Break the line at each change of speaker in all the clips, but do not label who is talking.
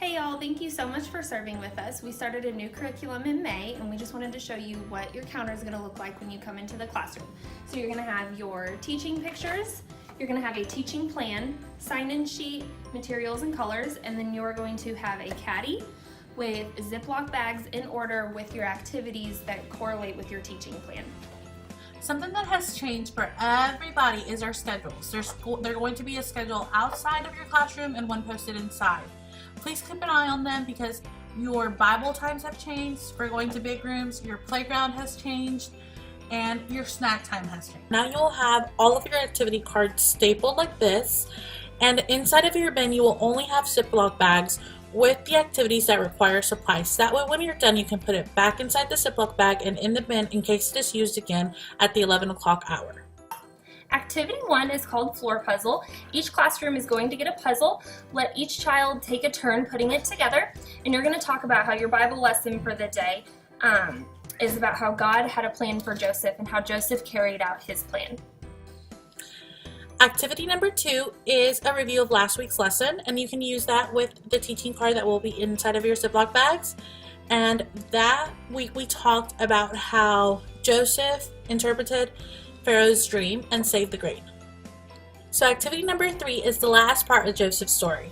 Hey y'all, thank you so much for serving with us. We started a new curriculum in May and we just wanted to show you what your counter is going to look like when you come into the classroom. So you're going to have your teaching pictures, you're going to have a teaching plan, sign-in sheet, materials and colors, and then you're going to have a caddy with Ziploc bags in order with your activities that correlate with your teaching plan.
Something that has changed for everybody is our schedules. There's going to be a schedule outside of your classroom and one posted inside. Please keep an eye on them because your Bible times have changed. For going to big rooms, your playground has changed, and your snack time has changed. Now you'll have all of your activity cards stapled like this, and inside of your bin you will only have Ziploc bags with the activities that require supplies. That way when you're done you can put it back inside the Ziploc bag and in the bin in case it is used again at the 11 o'clock hour.
Activity 1 is called Floor Puzzle. Each classroom is going to get a puzzle. Let each child take a turn putting it together, and you're going to talk about how your Bible lesson for the day is about how God had a plan for Joseph and how Joseph carried out his plan.
Activity number 2 is a review of last week's lesson, and you can use that with the teaching card that will be inside of your Ziploc bags. And that week we talked about how Joseph interpreted Pharaoh's dream and saved the grain. So activity number 3 is the last part of Joseph's story.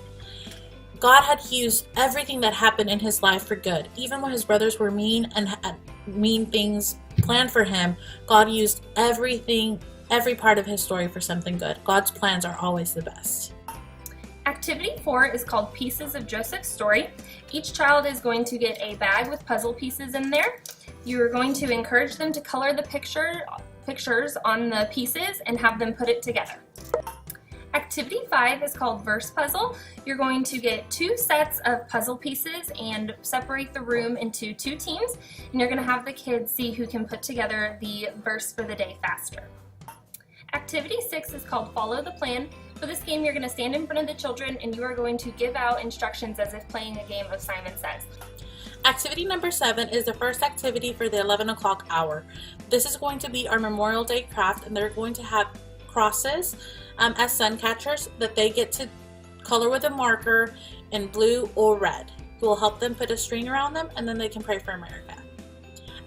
God had used everything that happened in his life for good. Even when his brothers were mean and had mean things planned for him, God used every part of his story for something good. God's plans are always the best.
Activity 4 is called Pieces of Joseph's Story. Each child is going to get a bag with puzzle pieces in there. You're going to encourage them to color the pictures on the pieces and have them put it together. Activity 5 is called Verse Puzzle. You're going to get 2 sets of puzzle pieces and separate the room into 2 teams, and you're going to have the kids see who can put together the verse for the day faster. Activity 6 is called Follow the Plan. For this game, you're going to stand in front of the children and you are going to give out instructions as if playing a game of Simon Says.
Activity number 7 is the first activity for the 11 o'clock hour. This is going to be our Memorial Day craft, and they're going to have crosses as sun catchers that they get to color with a marker in blue or red. It will help them put a string around them, and then they can pray for America.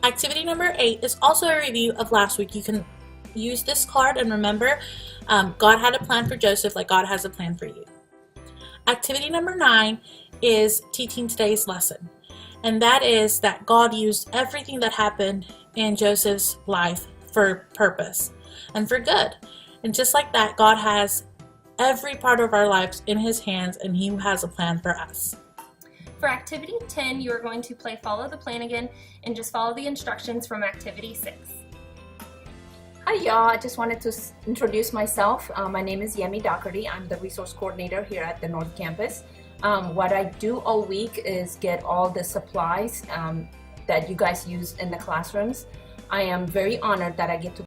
Activity number 8 is also a review of last week. You can use this card and remember God had a plan for Joseph like God has a plan for you. Activity number 9 is teaching today's lesson. And that is that God used everything that happened in Joseph's life for purpose and for good. And just like that, God has every part of our lives in his hands and he has a plan for us.
For activity 10, you are going to play Follow the Plan again and just follow the instructions from activity 6.
Hi y'all, I just wanted to introduce myself. My name is Yemi Doherty. I'm the resource coordinator here at the North Campus. What I do all week is get all the supplies that you guys use in the classrooms. I am very honored that I get to